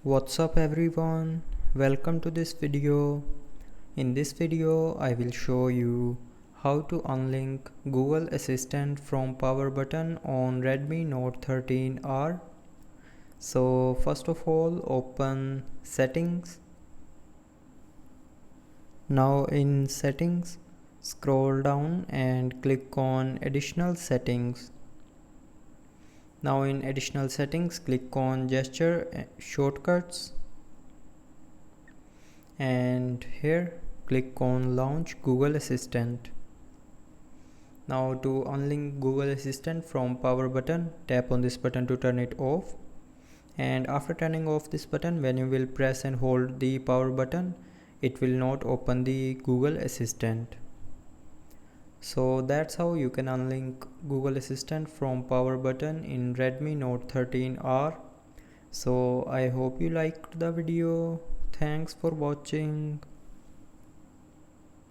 What's up everyone, welcome to this video. In this video I will show you how to unlink Google Assistant from power button on Redmi Note 13R. So first of all, open settings. Now in settings, scroll down and click on additional settings. Now in additional settings, click on gesture shortcuts, and here click on launch Google Assistant. Now to unlink Google Assistant from power button, tap on this button to turn it off, and after turning off this button, when you will press and hold the power button, it will not open the Google Assistant. So that's how you can unlink Google Assistant from power button in Redmi Note 13R. So I hope you liked the video. Thanks for watching.